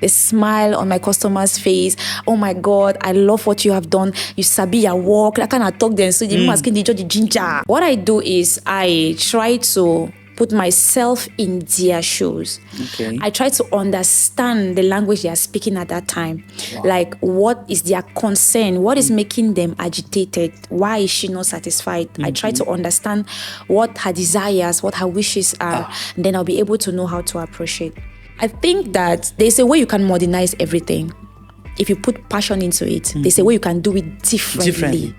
the smile on my customer's face. Oh my God, I love what you have done. You sabi your work. I cannot talk then. So the asking the ginger. What I do is I try to put myself in their shoes. Okay. I try to understand the language they are speaking at that time. Wow. Like, what is their concern? What is making them agitated? Why is she not satisfied? I try to understand what her desires, what her wishes are. And then I'll be able to know how to approach it. I think that there's a way you can modernize everything. If you put passion into it, there's a way you can do it differently.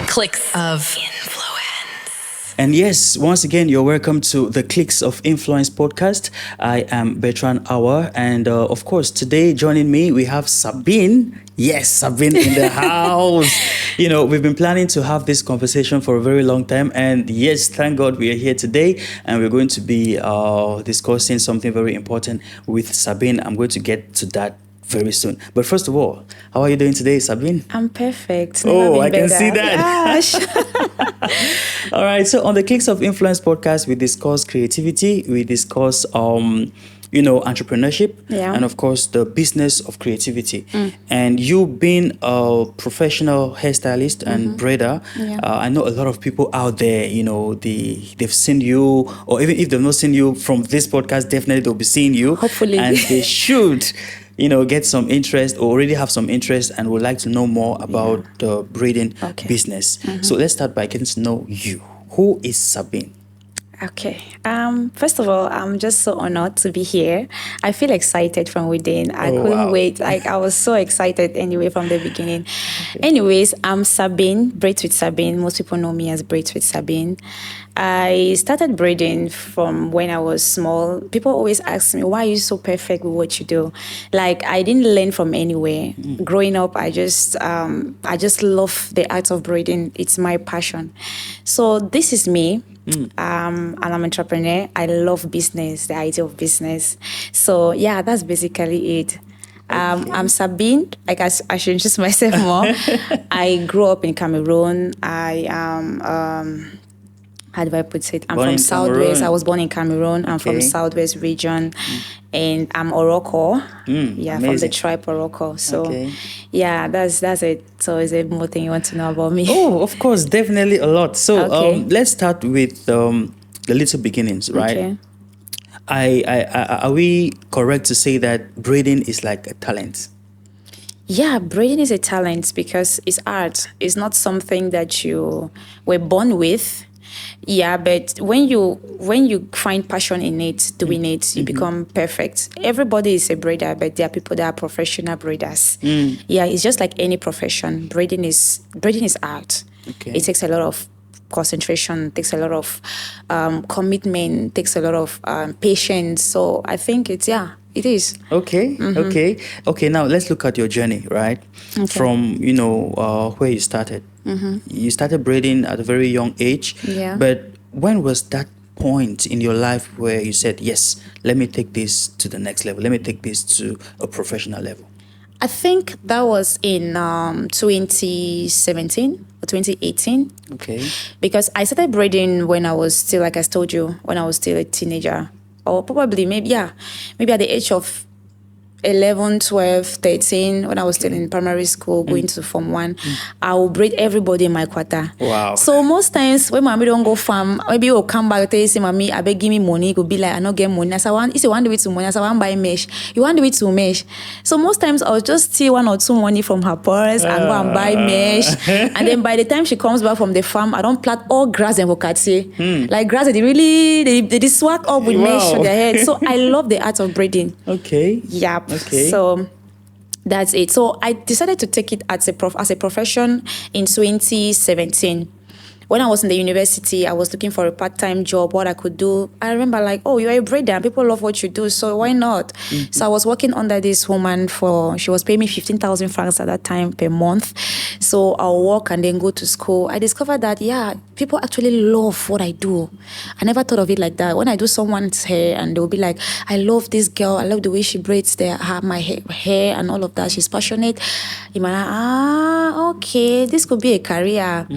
Clicks of Influence. And yes, once again, you're welcome to the Clicks of Influence podcast. I am Bertrand AWA. And of course, today joining me, we have Sabine. Yes, Sabine in the house. You know, we've been planning to have this conversation for a very long time. And yes, thank God we are here today. And we're going to be discussing something very important with Sabine. I'm going to get to that very soon. But first of all, how are you doing today, Sabine? I'm perfect. Oh, I can see that. All right. So on the Clicks of Influence podcast, we discuss creativity. We discuss, entrepreneurship. Yeah. And of course, the business of creativity. And you being a professional hairstylist and braider, I know a lot of people out there, you know, they've seen you, or even if they've not seen you from this podcast, definitely they'll be seeing you. Hopefully. And they should get some interest or already have some interest and would like to know more about the braiding business. So let's start by getting to know you. Who is Sabine? Okay. First of all, I'm just so honored to be here. I feel excited from within. I couldn't wait. Like, I was so excited anyway from the beginning. Okay. Anyways, I'm Sabine, Braidswithsabine. Most people know me as Braidswithsabine. I started braiding from when I was small. People always ask me, why are you so perfect with what you do? Like, I didn't learn from anywhere. Growing up, I just love the art of braiding. It's my passion. So this is me. And I'm an entrepreneur. I love business, the idea of business. So yeah, that's basically it. I'm Sabine. I should introduce myself more. I grew up in Cameroon. I am how do I put it? I'm from Southwest. I was born in Cameroon. I'm from Southwest region. And I'm Oroko. Amazing. From the tribe Oroko. So, yeah, that's it. So, is there more thing you want to know about me? Oh, of course, definitely a lot. So, let's start with the little beginnings, right? Okay. Are we correct to say that braiding is like a talent? Yeah, braiding is a talent because it's art. It's not something that you were born with. Yeah, but when you find passion in it, doing it, you become perfect. Everybody is a braider, but there are people that are professional braiders. Yeah, it's just like any profession. Braiding is art. Okay. It takes a lot of concentration, takes a lot of commitment, takes a lot of patience. So I think it is. Okay, okay. Now let's look at your journey, right? Okay. From where you started. You started braiding at a very young age. Yeah. But when was that point in your life where you said, yes, let me take this to the next level. Let me take this to a professional level? I think that was in 2017 or 2018. Okay. Because I started braiding when I was still, like I told you, when I was still a teenager. Or probably, maybe at the age of 11, 12, 13, when I was still in primary school, going to Form 1, I will braid everybody in my quarter. Wow. So most times, when mommy don't go farm, maybe you'll come back and say, mommy, I beg give me money. You'll be like, I don't get money. I say, if you want to do it to money, I say, I want to buy mesh. You want to do it to mesh. So most times, I'll just steal 1 or 2 money from her purse and go and buy mesh. And then by the time she comes back from the farm, I don't plant all grass and vokati. Like grass, they swag up with mesh on their head. So I love the art of braiding. Okay. Yeah. Okay. So that's it. So I decided to take it as a profession in 2017 when I was in the university, I was looking for a part-time job, what I could do. I remember like, oh, you're a braider and people love what you do, so why not? So I was working under this woman she was paying me 15,000 francs at that time per month. So I'll work and then go to school. I discovered that, people actually love what I do. I never thought of it like that. When I do someone's hair and they'll be like, I love this girl, I love the way she braids my hair and all of that. She's passionate. You might, okay, this could be a career.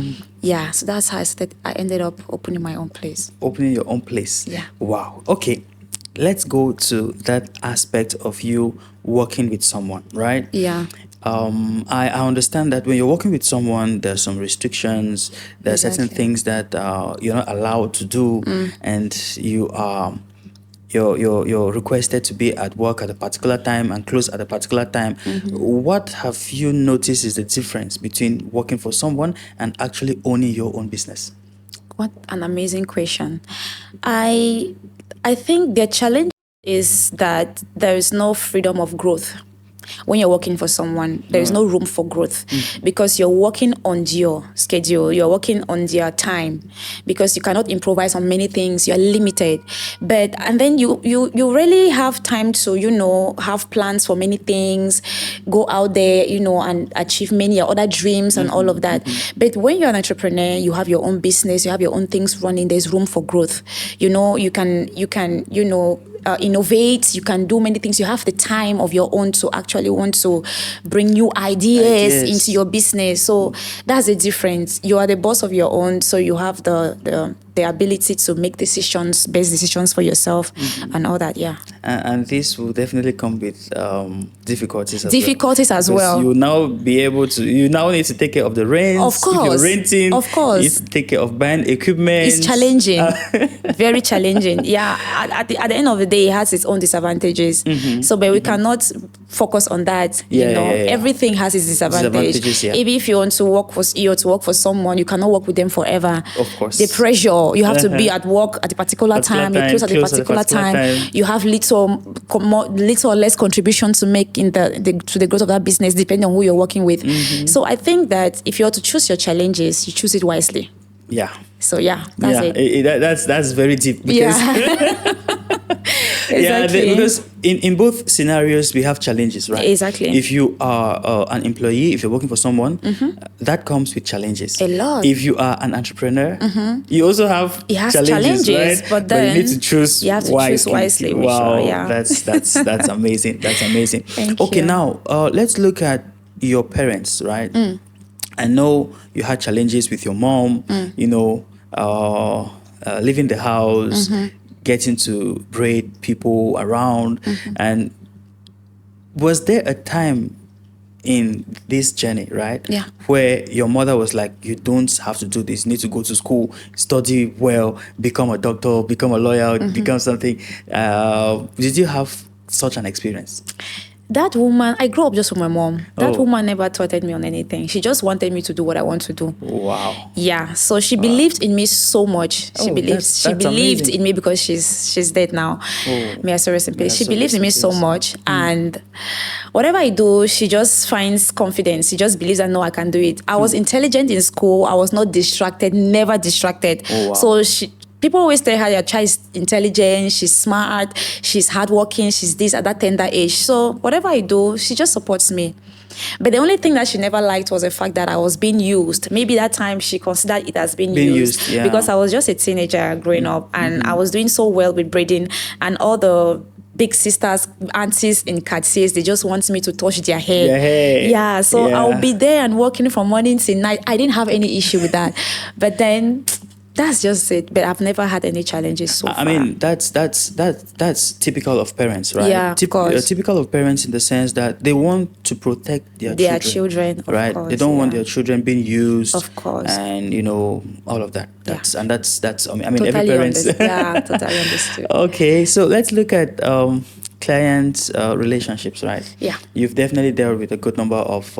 Yeah, so that's how I ended up opening my own place. Opening your own place. Yeah. Wow. Okay. Let's go to that aspect of you working with someone, right? Yeah. I understand that when you're working with someone, there's some restrictions. There are certain things that you're not allowed to do, and you're requested to be at work at a particular time and close at a particular time. What have you noticed is the difference between working for someone and actually owning your own business? What an amazing question. I think the challenge is that there is no freedom of growth. When you're working for someone, there is no room for growth because you're working on your schedule, you're working on their time, because you cannot improvise on many things, you're limited. And then you really have time to, have plans for many things, go out there, and achieve many other dreams and all of that. But when you're an entrepreneur, you have your own business, you have your own things running, there's room for growth. You can innovate, you can do many things. You have the time of your own to actually want to bring new ideas into your business. So that's the difference. You are the boss of your own, so you have the ability to make best decisions for yourself and all that. And this will definitely come with difficulties as well. You now you now need to take care of the rent. Of course. If you're renting, of course. you need to take care of buying equipment. It's challenging. Very challenging. Yeah. At the end of the day, it has its own disadvantages. So, but we cannot focus on that. Everything has its disadvantages. Even if you want to work for someone, you cannot work with them forever. Of course. The pressure. You have to be at work at a particular time. You close at a particular time. You have little or less contribution to make to the growth of that business, depending on who you're working with. So I think that if you are to choose your challenges, you choose it wisely. Yeah. So that's it. That's very deep. Because Exactly. Because in both scenarios we have challenges, right? Exactly. If you are an employee, if you're working for someone, that comes with challenges. A lot. If you are an entrepreneur, you also have challenges, right? But then you need to choose. You have to choose wisely. Wow, sure, yeah. that's amazing. That's amazing. Thank okay, you. now let's look at your parents, right? I know you had challenges with your mom. Leaving the house. Getting to braid people around. And was there a time in this journey, right? Yeah. Where your mother was like, you don't have to do this. You need to go to school, study well, become a doctor, become a lawyer, become something. Did you have such an experience? That woman, I grew up just with my mom. That woman never thwarted me on anything. She just wanted me to do what I want to do. Wow. Yeah. So she believed in me so much. She believed in me because she's dead now. May I so rest in peace. She believed in me so much. And whatever I do, she just finds confidence. She just believes that no, I can do it. I was intelligent in school. I was not distracted, never distracted. Wow. So people always tell her your child is intelligent, she's smart, she's hardworking, she's this at that tender age. So whatever I do, she just supports me. But the only thing that she never liked was the fact that I was being used. Maybe that time she considered it as being used because I was just a teenager growing up and I was doing so well with braiding, and all the big sisters, aunties in quartiers, they just want me to touch their hair. I'll be there and working from morning till night. I didn't have any issue with that. But then that's just it. But I've never had any challenges so far. I mean, that's typical of parents, right? Yeah, of course. Typical of parents in the sense that they want to protect their children, of right? course, they don't want their children being used, of course, and all of that. That's I mean, totally every parent. totally understood. Okay, so let's look at client relationships, right? Yeah. You've definitely dealt with a good number of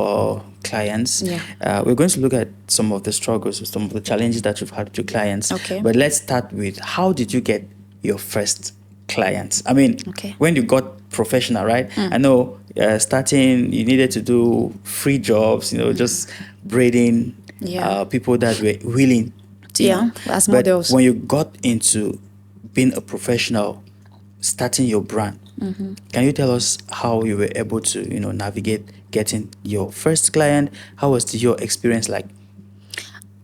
clients. Yeah. We're going to look at some of the struggles, some of the challenges that you've had with your clients. Okay. But let's start with, how did you get your first clients? I mean, when you got professional, right? I know starting, you needed to do free jobs, just braiding people that were willing as But models. when you got into being a professional, starting your brand, can you tell us how you were able to, navigate getting your first client? How was your experience like?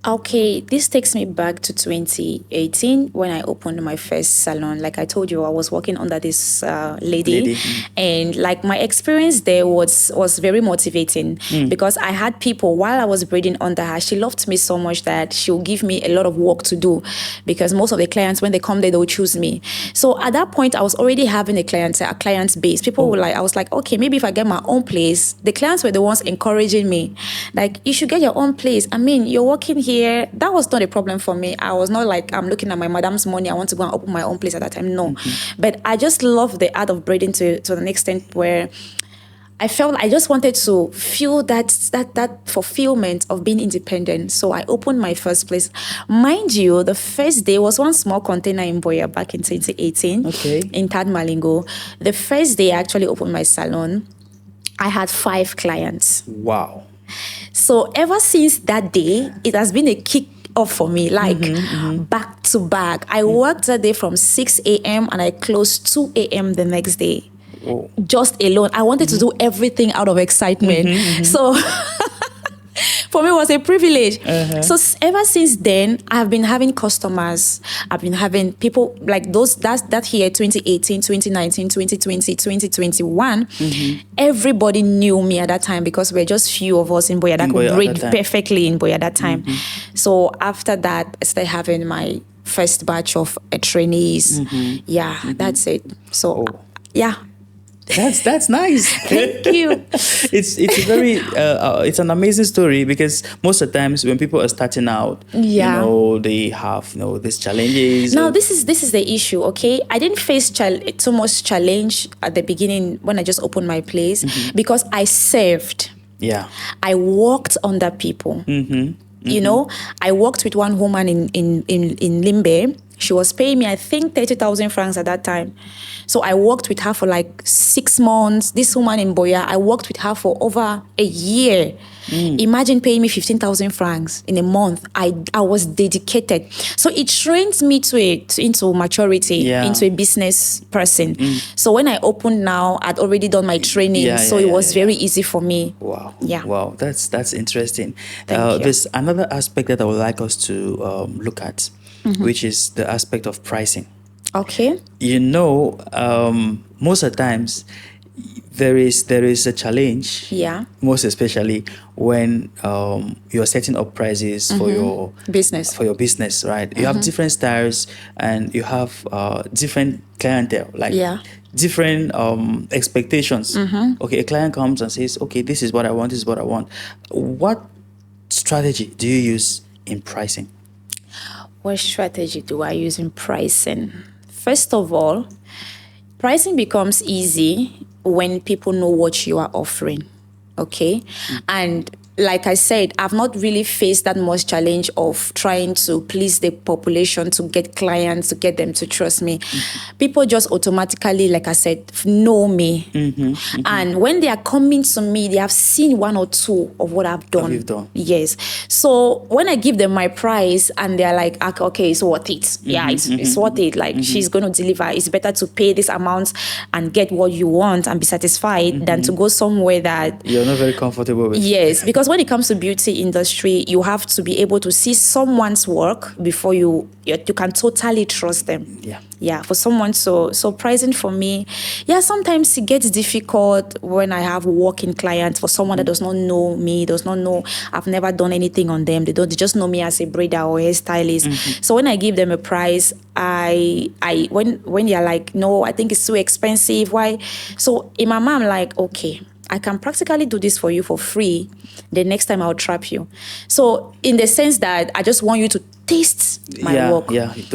Okay, this takes me back to 2018 when I opened my first salon. Like I told you, I was working under this lady, and like my experience there was very motivating because I had people while I was braiding under her. She loved me so much that she'll give me a lot of work to do because most of the clients when they come there they'll choose me. So at that point, I was already having a client base. People were like, I was like, okay, maybe if I get my own place, the clients were the ones encouraging me, like you should get your own place. I mean, you're working here. That was not a problem for me. I was not like, I'm looking at my madam's money, I want to go and open my own place at that time. No. But I just love the art of braiding to an extent where I felt I just wanted to feel that fulfillment of being independent. So I opened my first place. Mind you, the first day was one small container in Boya back in 2018 in Third Malingo. The first day I actually opened my salon, I had 5 clients. Wow. So ever since that day, it has been a kick off for me, like back to back. I worked that day from 6 a.m. and I closed 2 a.m. the next day. Whoa. Just alone. I wanted to do everything out of excitement. So for me, it was a privilege. So ever since then, I've been having customers. I've been having people like those, that year, 2018, 2019, 2020, 2021. Everybody knew me at that time because we're just few of us in Boya that could braid perfectly in Boya at that time. So after that, I started having my first batch of trainees. That's it. So, yeah. That's nice. Thank you. It's a very it's an amazing story because most of the times when people are starting out, they have these challenges. Now this is the issue. Okay, I didn't face too much challenge at the beginning when I just opened my place because I served. Yeah, I worked under people. You know, I worked with one woman in Limbe. She was paying me, I think, 30,000 francs at that time. So I worked with her for like 6 months. This woman in Boya, I worked with her for over a year. Imagine paying me 15,000 francs in a month. I was dedicated. So it trained me into maturity, into a business person. So when I opened now, I'd already done my training. It was very easy for me. Wow. Yeah. Wow. That's interesting. Thank you. There's another aspect that I would like us to look at, which is the aspect of pricing. Okay. Most of the times there is a challenge. Yeah. Most especially when you're setting up prices for your business. Right? You have different styles and you have different clientele, like different expectations. Okay, a client comes and says, okay, this is what I want, this is what I want. What strategy do you use in pricing? What strategy do I use in pricing? First of all, pricing becomes easy when people know what you are offering, okay? And like I said, I've not really faced that much challenge of trying to please the population, to get clients, to get them to trust me. People just automatically, like I said, know me. And when they are coming to me, they have seen 1 or 2 of what I've done. You've done. Yes. So when I give them my price and they're like, okay, it's worth it. Yeah, it's worth it. Like she's going to deliver. It's better to pay this amount and get what you want and be satisfied than to go somewhere that you're not very comfortable with. Yes, because when it comes to beauty industry, you have to be able to see someone's work before you can totally trust them. Yeah, for someone. So pricing for me, sometimes it gets difficult when I have working clients for someone that does not know me, does not know, I've never done anything on them. They just know me as a braider or hairstylist. So when I give them a price, when they're like, no, I think it's too expensive. Why? So in my mind, I'm like, okay, I can practically do this for you for free. The next time I'll trap you. So in the sense that I just want you to taste my work.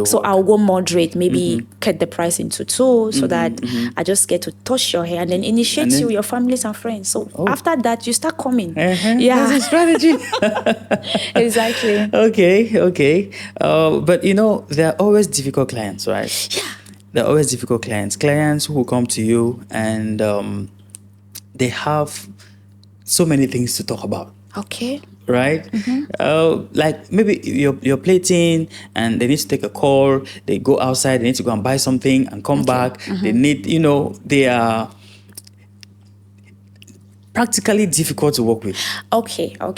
So I'll go moderate, maybe cut the price into 2 so that I just get to touch your hair and then initiate you, your families and friends. So after that, you start coming. That's a strategy. Exactly. Okay. But there are always difficult clients, right? Yeah. There are always difficult clients who will come to you and they have so many things to talk about. Okay. right? Like maybe you're plating and they need to take a call. They go outside. They need to go and buy something and come back. They need, they are practically difficult to work with. Okay, all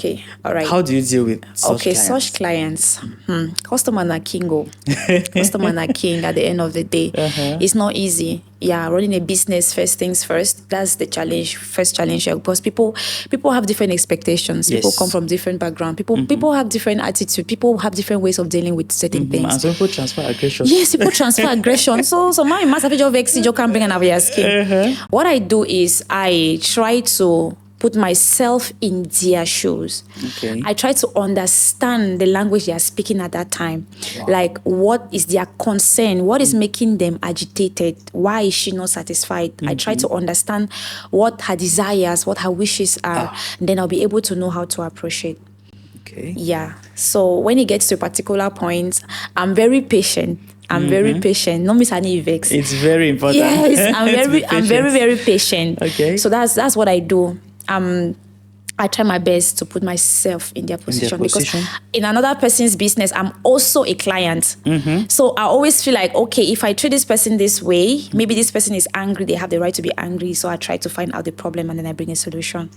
right. How do you deal with such clients? Such clients. Customer na king. Customer na king at the end of the day. It's not easy. Yeah, running a business, first things first. That's the challenge. First challenge here, because people have different expectations. Yes. People come from different backgrounds. People have different attitude. People have different ways of dealing with certain things. And some people transfer aggression. Yes, people transfer aggression. So my massive of vex you can bring an your skin. What I do is I try to put myself in their shoes. Okay. I try to understand the language they are speaking at that time. Wow. Like, what is their concern? What is making them agitated? Why is she not satisfied? I try to understand what her desires, what her wishes are. Then I'll be able to know how to approach it. Okay. Yeah. So when it gets to a particular point, I'm very patient. I'm very patient. No miss any vex. It's very important. Yes, I'm very patient. Okay. So that's what I do. I try my best to put myself in their position, because in another person's business, I'm also a client. So I always feel like, okay, if I treat this person this way, maybe this person is angry. They have the right to be angry. So I try to find out the problem and then I bring a solution.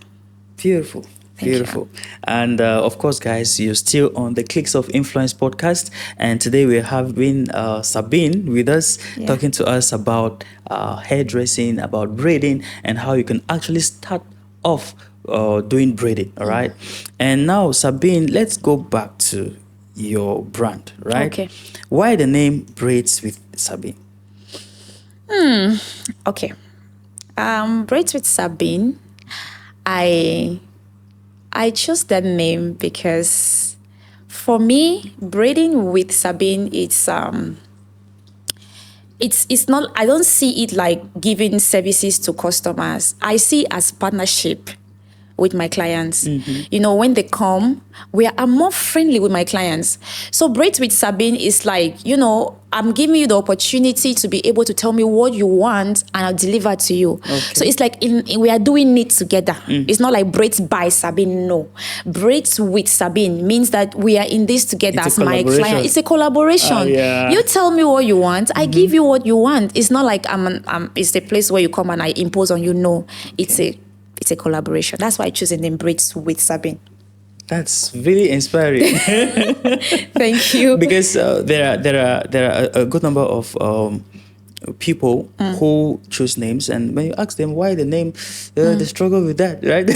Beautiful. Beautiful. And of course, guys, you're still on the Clicks of Influence podcast. And today we're having Sabine with us, talking to us about hairdressing, about braiding, and how you can actually start off doing braiding. All right. And now, Sabine, let's go back to your brand, right? Okay. Why the name Braidswithsabine? Okay. Braidswithsabine, I chose that name because for me, braiding with Sabine, it's not, I don't see it like giving services to customers. I see it as partnership with my clients. When they come, I'm more friendly with my clients. So Braids with Sabine is like, I'm giving you the opportunity to be able to tell me what you want and I'll deliver to you. Okay. So it's like we are doing it together. It's not like Braids by Sabine, no. Braids with Sabine means that we are in this together as my client. It's a collaboration. You tell me what you want, I give you what you want. It's not like it's a place where you come and I impose on you. No, it's a collaboration. That's why I choose the name Braids with Sabine. That's really inspiring. Thank you. Because there are a good number of people who choose names, and when you ask them why the name, they struggle with that, right?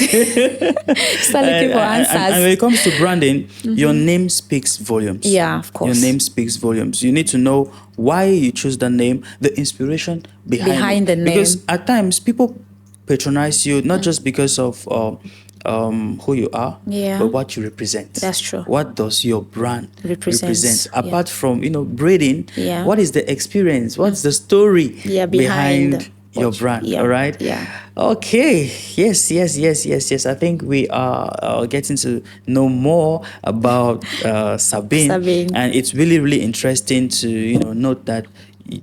Start looking for answers. And when it comes to branding, your name speaks volumes. Yeah, of course. Your name speaks volumes. You need to know why you choose the name, the inspiration behind the name. Because at times people patronize you not just because of who you are, but what you represent. That's true. What does your brand represent? Apart from braiding, what is the experience? What's the story behind your brand? All right. Okay. Yes. I think we are getting to know more about Sabine, and it's really, really interesting to note that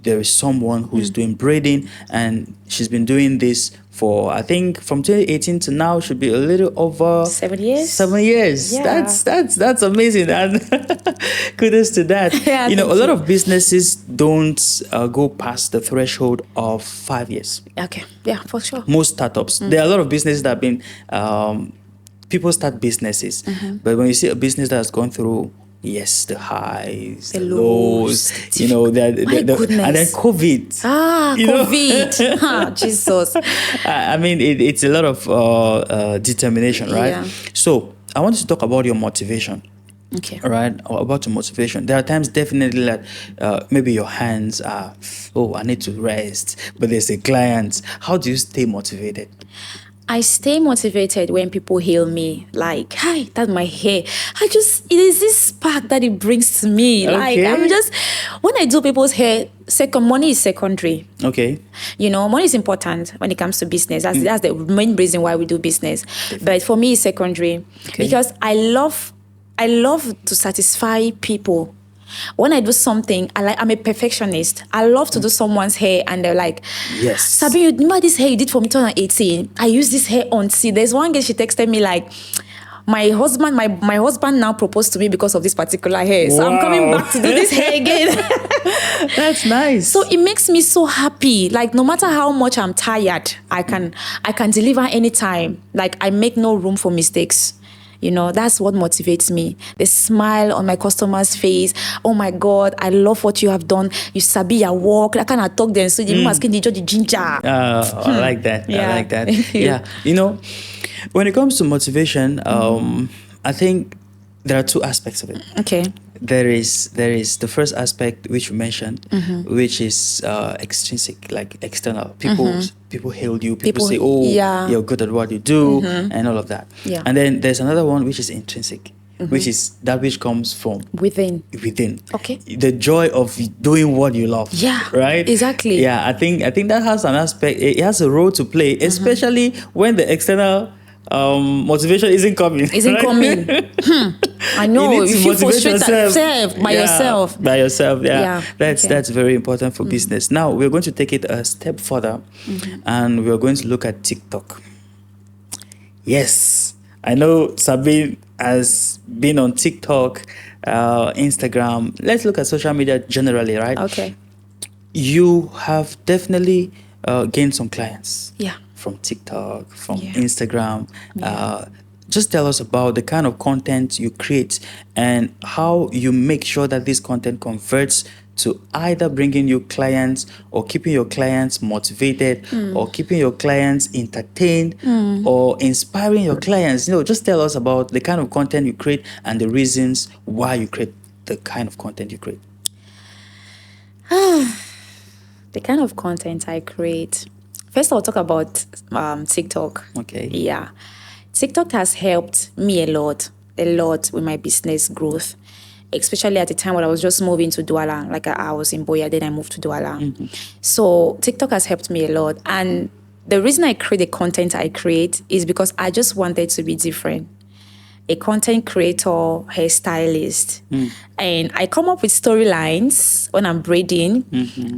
there is someone who is doing braiding, and she's been doing this for, I think, from 2018 to now should be a little over 7 years. 7 years. Yeah. That's amazing, and kudos to that. A lot of businesses don't go past the threshold of 5 years. Okay, yeah, for sure. Most startups. There are a lot of businesses that have been people start businesses, but when you see a business that has gone through the highs, the lows, and then COVID. COVID. Jesus. I mean, it's a lot of determination, right? Yeah. So I want to talk about your motivation. Okay. All right. About your motivation. There are times definitely that maybe your hands are, I need to rest, but there's a client. How do you stay motivated? I stay motivated when people hail me, like, hi, that's my hair. It is this spark that it brings to me. Okay. Like, when I do people's hair, money is secondary. Okay. Money is important when it comes to business. That's the main reason why we do business. But for me, it's secondary because I love to satisfy people. When I do something, I'm a perfectionist. I love to do someone's hair and they're like, yes, Sabine, you remember this hair you did for me in 2018? I used this hair on. See, there's one girl, she texted me like, my husband now proposed to me because of this particular hair. So I'm coming back to do this hair again. That's nice. So it makes me so happy. Like no matter how much I'm tired, I can deliver anytime. Like I make no room for mistakes. You know, that's what motivates me. The smile on my customer's face. Oh my God, I love what you have done. You sabi your work. I kind of talk then. So you asking the ginger. I like that. Yeah. I like that. Thank you. Yeah. You know, when it comes to motivation, I think there are two aspects of it. Okay. There is the first aspect which you mentioned, which is extrinsic, like external. People hail you. People say, "Oh, yeah. you're good at what you do," and all of that. Yeah. And then there's another one which is intrinsic, which is that which comes from Within. Okay. The joy of doing what you love. Yeah. Right. Exactly. Yeah. I think that has an aspect. It has a role to play, especially when the external motivation isn't coming. Coming. I know. You need to feel motivate frustrated yourself. by yourself. By yourself, yeah. Yeah, That's very important for business. Now we're going to take it a step further, and we're going to look at TikTok. Yes, I know Sabine has been on TikTok, Instagram. Let's look at social media generally, right? Okay. You have definitely gained some clients. Yeah. From TikTok, from Yeah. Instagram. Just tell us about the kind of content you create and how you make sure that this content converts to either bringing you clients or keeping your clients motivated or keeping your clients entertained or inspiring your clients. You know, just tell us about the kind of content you create and the reasons why you create the kind of content you create. The kind of content I create. First, I'll talk about TikTok. Okay. Yeah. TikTok has helped me a lot with my business growth, especially at the time when I was just moving to Douala. Like I was in Boya, then I moved to Douala. So TikTok has helped me a lot. And the reason I create the content I create is because I just wanted to be different. A content creator, hairstylist. And I come up with storylines when I'm braiding.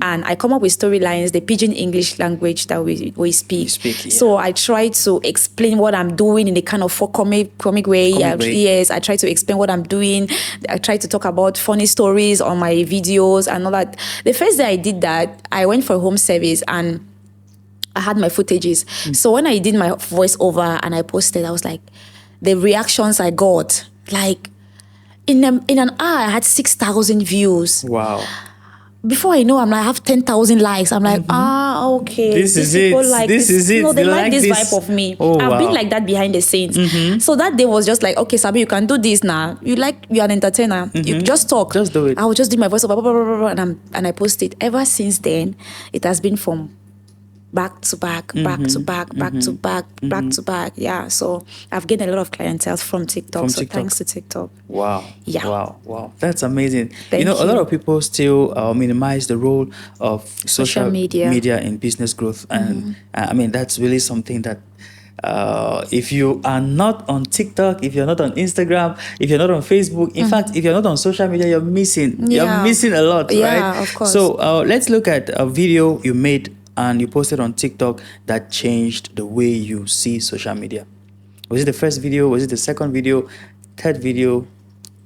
And I come up with storylines, the pidgin English language that we speak. So I try to explain what I'm doing in a kind of comic way. Yes, I try to explain what I'm doing. I try to talk about funny stories on my videos and all that. The first day I did that, I went for home service and I had my footages. So when I did my voiceover and I posted, I was like, the reactions I got, like in an hour, I had 6,000 views. Wow. Before I know, I have 10,000 likes. I'm like, okay. This is it. Like this is it. No, they like this this vibe of me. Oh, I've wow. been like that behind the scenes. So that day was just like, okay, Sabi, you can do this now. You're an entertainer. You just talk. Just do it. I will just do my voice over, and I post it. Ever since then, it has been from back to back, back to back, back to back, back to back. Yeah. So I've gained a lot of clientele from TikTok. Thanks to TikTok. Wow. Yeah. Wow. That's amazing. Thank A lot you. of people still minimize the role of social media in business growth. And I mean, that's really something that if you are not on TikTok, if you're not on Instagram, if you're not on Facebook, in fact, if you're not on social media, you're missing. Yeah. You're missing a lot, Yeah, right? of course. So let's look at a video you made and you posted on TikTok that changed the way you see social media. Was it the first video? Was it the second video? Third video?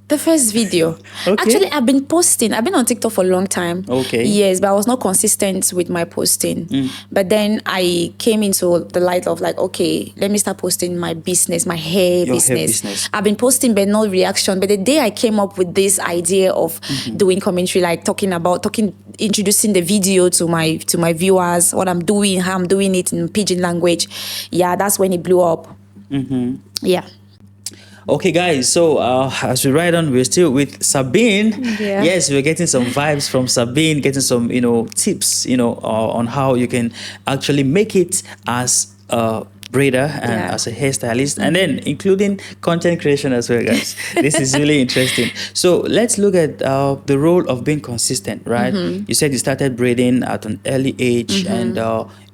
The first video. Okay. Actually, I've been on TikTok for a long time. Okay. Yes, but I was not consistent with my posting. But then I came into the light of like, okay, let me start posting my business, my hair business. I've been posting but no reaction. But the day I came up with this idea of doing commentary, like introducing the video to my viewers, what I'm doing, how I'm doing it in pidgin language. Yeah, that's when it blew up. Yeah. Okay, guys, so as we ride on, we're still with Sabine. Yeah. Yes, we're getting some vibes from Sabine, getting some, tips, on how you can actually make it as a braider and as a hairstylist, and then including content creation as well, guys. This is really interesting. So let's look at the role of being consistent, right? You said you started braiding at an early age and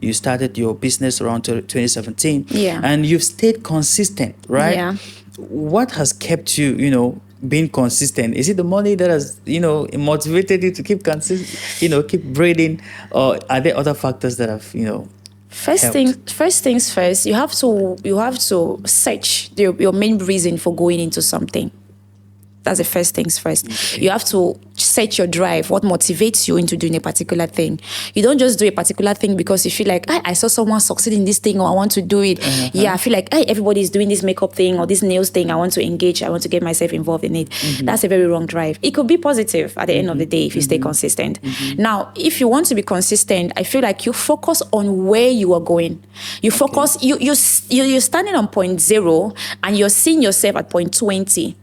you started your business around 2017. Yeah. And you've stayed consistent, right? Yeah. What has kept you, being consistent? Is it the money that has, motivated you to keep keep braiding, or are there other factors that have, health? First things first, you have to search your main reason for going into something. That's the first things first. Okay. You have to set your drive, what motivates you into doing a particular thing. You don't just do a particular thing because you feel like, I saw someone succeed in this thing, or I want to do it. Yeah, I feel like, everybody is doing this makeup thing or this nails thing. I want to engage. I want to get myself involved in it. That's a very wrong drive. It could be positive at the end of the day if you stay consistent. Now, if you want to be consistent, I feel like you focus on where you are going. You focus, you're standing on point 0 and you're seeing yourself at point 20.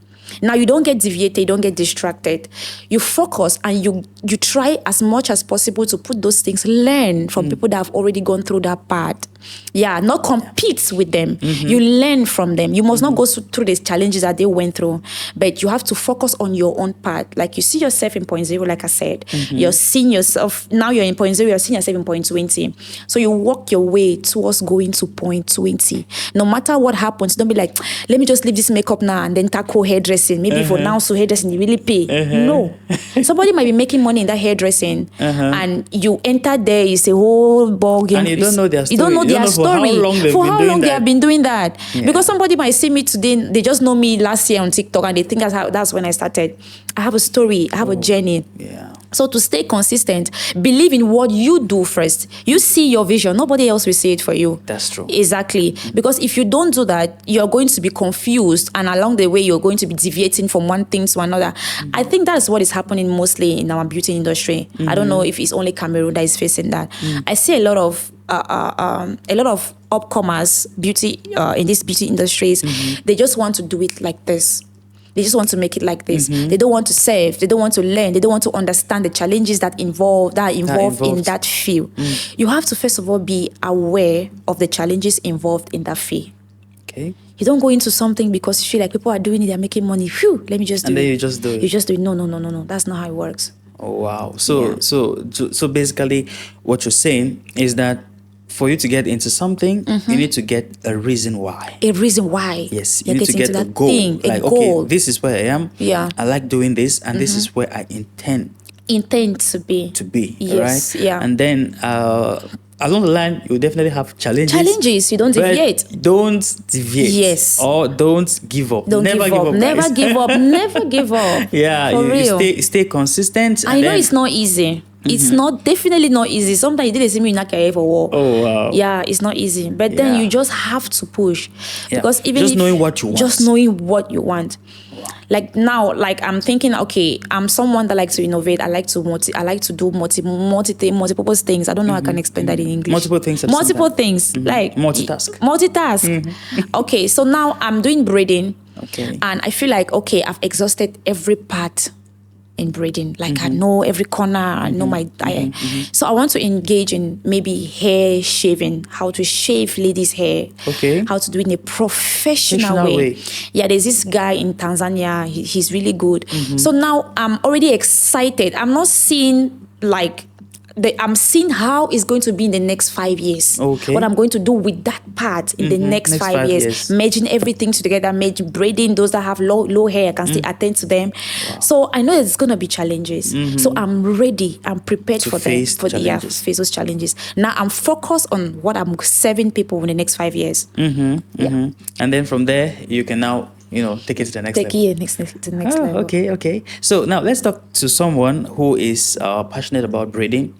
Now, you don't get deviated, you don't get distracted. You focus and you try as much as possible to put those things, learn from people that have already gone through that part. Yeah, not compete with them. You learn from them. You must not go through these challenges that they went through, but you have to focus on your own part. Like you see yourself in point 0, like I said. You're seeing yourself, now you're in point 0, you're seeing yourself in point 20. So you walk your way towards going to point 20. No matter what happens, don't be like, let me just leave this makeup now and then tackle hairdressing. Maybe for now, so hairdressing, you really pay. No. Somebody might be making money in that hairdressing and you enter there, it's a whole ball game. And you don't know their story. You don't know their story. For how long they have been doing that. Yeah. Because somebody might see me today, they just know me last year on TikTok and they think that's when I started. I have a story, I have a journey. Yeah. So to stay consistent, believe in what you do first. You see your vision, nobody else will see it for you. That's true. Exactly. Because if you don't do that, you're going to be confused and along the way you're going to be deviating from one thing to another. I think that's what is happening mostly in our beauty industry. I don't know if it's only Cameroon that is facing that. I see a lot of upcomers beauty in these beauty industries. They just want to do it like this. They just want to make it like this. They don't want to serve. They don't want to learn. They don't want to understand the challenges that are involved in that field. You have to first of all be aware of the challenges involved in that field. Okay. You don't go into something because you feel like people are doing it, they're making money. Phew, let me just do it. And then you just do it. You just do it. No. That's not how it works. Oh, wow. So basically what you're saying is that for you to get into something, you need to get a reason why. A reason why. Yes, you need to get a goal. Like, okay, this is where I am. Yeah. I like doing this, and this is where I intend to be. Yes, right? yeah. And then along the line, you definitely have challenges. You don't deviate. Don't deviate. Yes. Or don't give up. Never give up. Never give up. Never give up. Yeah, you stay consistent. I know it's not easy. It's definitely not easy. Sometimes you didn't see me in that career for war. Oh, wow. Yeah, it's not easy. But then you just have to push. Yeah. Because even just knowing what you want. Just knowing what you want. Wow. Like now, like I'm thinking, okay, I'm someone that likes to innovate. I like to do multiple things. I don't know how I can explain that in English. Multiple things. Like multitask. Okay, so now I'm doing braiding. Okay. And I feel like, okay, I've exhausted every part in braiding. Like I know every corner, I know my so I want to engage in maybe hair shaving, how to shave ladies' hair, how to do it in a professional way. Yeah, there's this guy in Tanzania, he's really good. So now I'm already excited. I'm not seeing like I'm seeing how it's going to be in the next 5 years. Okay. What I'm going to do with that part in the next 5 years. Merging everything together, braiding those that have low hair, I can still attend to them. Wow. So I know it's going to be challenges. So I'm ready. I'm prepared for face those challenges. Now I'm focused on what I'm serving people in the next 5 years. And then from there, you can now take it to the next level. To the next level. Okay. So now let's talk to someone who is passionate about braiding.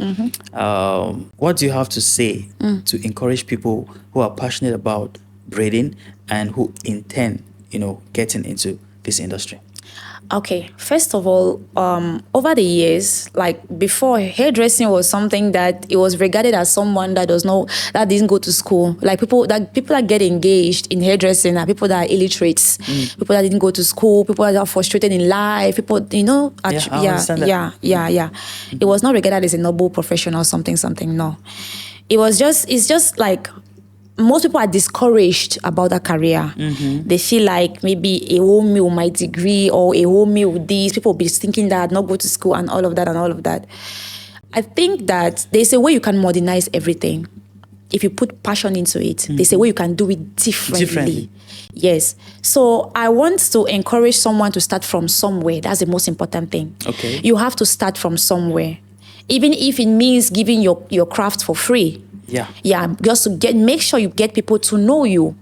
What do you have to say to encourage people who are passionate about braiding and who intend, getting into this industry? Okay, first of all, over the years, like before, hairdressing was something that it was regarded as someone that didn't go to school. Like people that get engaged in hairdressing are people that are illiterates, people that didn't go to school, people that are frustrated in life, people, understand that. Yeah. It was not regarded as a noble profession or something. No, it's just like, most people are discouraged about that career. They feel like maybe a whole meal my degree or a whole meal with this. People be thinking that not go to school and all of that. I think that there's a way you can modernize everything if you put passion into it. There's a way you can do it differently. Yes. So I want to encourage someone to start from somewhere. That's the most important thing. Okay. You have to start from somewhere. Even if it means giving your craft for free. Yeah, just to make sure you get people to know you.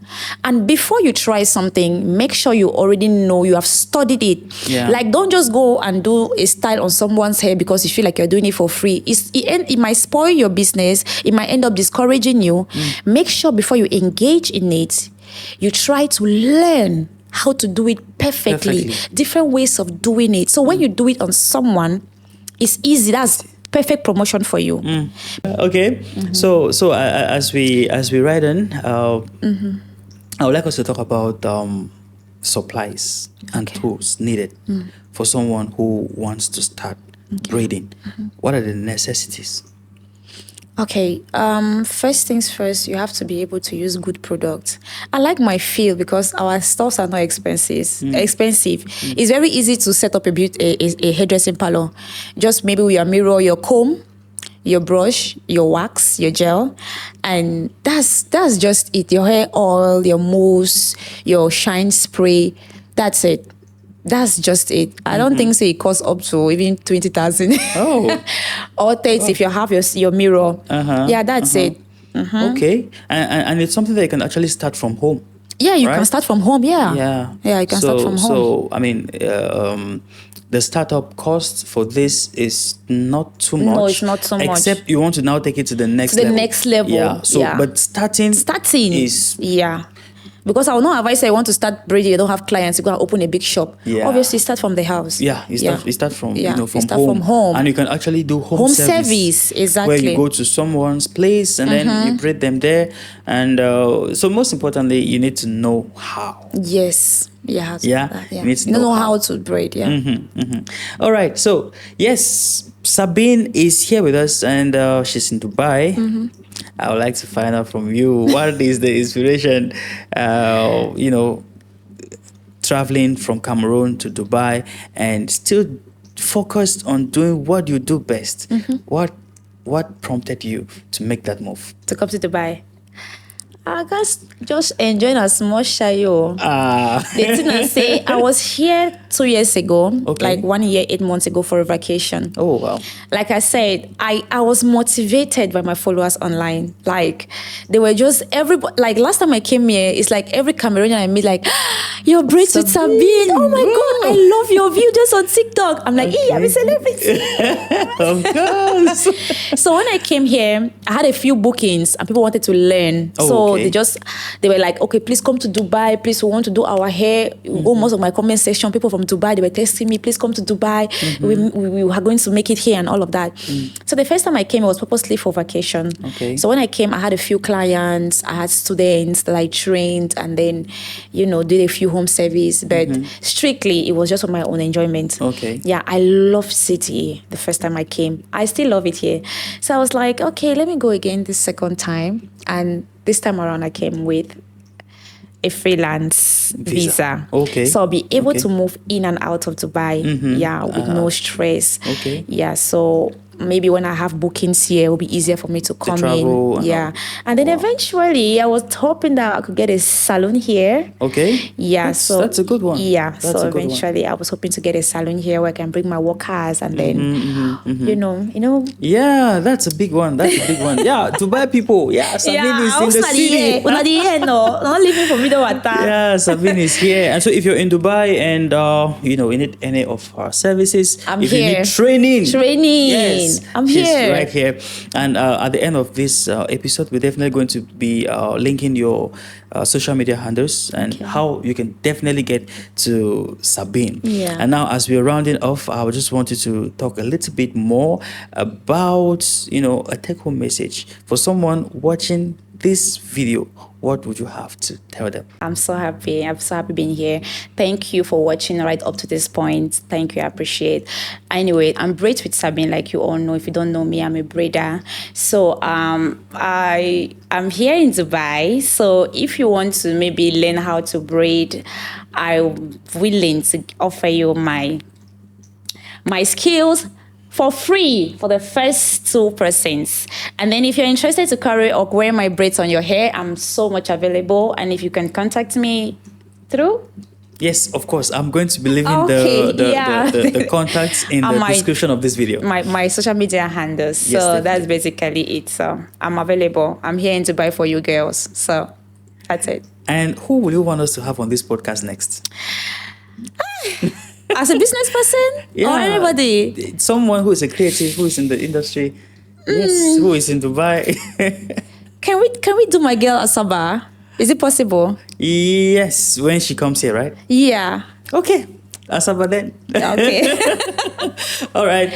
And before you try something, make sure you already know, you have studied it. Yeah. Like, don't just go and do a style on someone's hair because you feel like you're doing it for free. It might spoil your business. It might end up discouraging you. Make sure before you engage in it, you try to learn how to do it perfectly. Different ways of doing it. So when you do it on someone, it's easy. That's perfect promotion for you. Okay. So as we ride in, I would like us to talk about supplies and tools needed for someone who wants to start braiding. What are the necessities? Okay, first things first, you have to be able to use good products. I like my field because our stuffs are not expensive. It's very easy to set up a hairdressing parlor. Just maybe with your mirror, your comb, your brush, your wax, your gel, and that's just it. Your hair oil, your mousse, your shine spray, that's it. That's just it. I don't think so it costs up to even 20,000. Oh. Or 30 if you have your mirror. Yeah, that's it. Okay. And it's something that you can actually start from home. Yeah, you right? can start from home. Yeah. Yeah, you can start from home. So, I mean, the startup cost for this is not too much. No, it's not so much. Except you want to now take it to the next level. The next level. Yeah. So, but starting is... Yeah. Because I will not advise you want to start braiding, you don't have clients, you go and open a big shop. Yeah. Obviously, start from the house. Yeah, you start from from home. And you can actually do home service. Exactly. Where you go to someone's place and then you braid them there. And so most importantly, you need to know how. Yes. Yeah. You need to know how to braid. Yeah. All right. So yes, Sabine is here with us and she's in Dubai. I would like to find out from you, what is the inspiration, traveling from Cameroon to Dubai and still focused on doing what you do best? What prompted you to make that move? To come to Dubai? I guess just enjoying a small shayo. The thing I say, I was here 2 years ago, like 1 year, 8 months ago for a vacation. Oh, wow. Like I said, I was motivated by my followers online. Like, they were just, everybody, like last time I came here, it's like every Cameroonian I meet, like, your Braidswithsabine. Oh my God, I love your videos on TikTok. I'm like, I'm a celebrity. Of course. So when I came here, I had a few bookings and people wanted to learn. They were like, okay, please come to Dubai. Please, we want to do our hair. Most of my comment section, people from Dubai, they were texting me, please come to Dubai. We are going to make it here and all of that. So the first time I came, it was purposely for vacation. Okay. So when I came, I had a few clients, I had students that I trained and then, did a few home service. But strictly, it was just for my own enjoyment. Okay. Yeah, I loved city the first time I came. I still love it here. So I was like, okay, let me go again this second time. And this time around, I came with a freelance visa. Okay. So I'll be able to move in and out of Dubai. Yeah, with no stress. Okay. Yeah, so maybe when I have bookings here, it will be easier for me to come in. Yeah. And then eventually, I was hoping that I could get a salon here. Okay. Yeah. That's a good one. Yeah. So eventually, I was hoping to get a salon here where I can bring my workers and then, Yeah, that's a big one. Yeah, Dubai people. Yeah, Sabine is in the city. Not leaving for middle water. Yeah, Sabine is here. And so if you're in Dubai and, you need any of our services, if you need training. Yes. I'm She's here. right here. And at the end of this episode, we're definitely going to be linking your social media handles and how you can definitely get to Sabine. Yeah. And now, as we're rounding off, I just wanted to talk a little bit more about, a take-home message for someone watching this video. What would you have to tell them? I'm so happy. I'm so happy being here. Thank you for watching right up to this point. Thank you. I appreciate. Anyway, I'm Braidswithsabine, like you all know. If you don't know me, I'm a braider. So I'm here in Dubai. So if you want to maybe learn how to braid, I'm willing to offer you my skills for free for the first 2%. And then if you're interested to carry or wear my braids on your hair, I'm so much available. And if you can contact me through Yes, of course. I'm going to be leaving Okay, the, yeah. the contacts in the My- description of this video. My social media handles. So Yes, that's definitely. basically it. So I'm available. I'm here in Dubai for you girls. So that's it. And who will you want us to have on this podcast next? As a business person or anybody. Someone who is a creative, who is in the industry. Yes, who is in Dubai. Can we do my girl Asaba? Is it possible? Yes, when she comes here, right? Yeah. Okay. Asaba then. Okay. All right.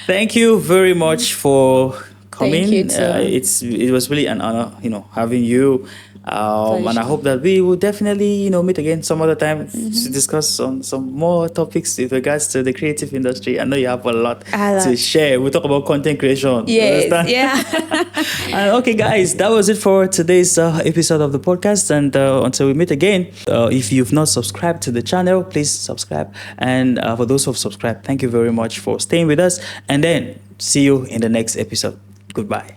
Thank you very much for coming. Thank you too. It was really an honor, having you. And I Pleasure. hope that we will definitely, meet again some other time to discuss on some more topics with regards to the creative industry. I know you have a lot to share. We'll talk about content creation. You Yes. understand? Yeah. And okay, guys, that was it for today's episode of the podcast. And until we meet again, if you've not subscribed to the channel, please subscribe. And for those who have subscribed, thank you very much for staying with us. And then see you in the next episode. Goodbye.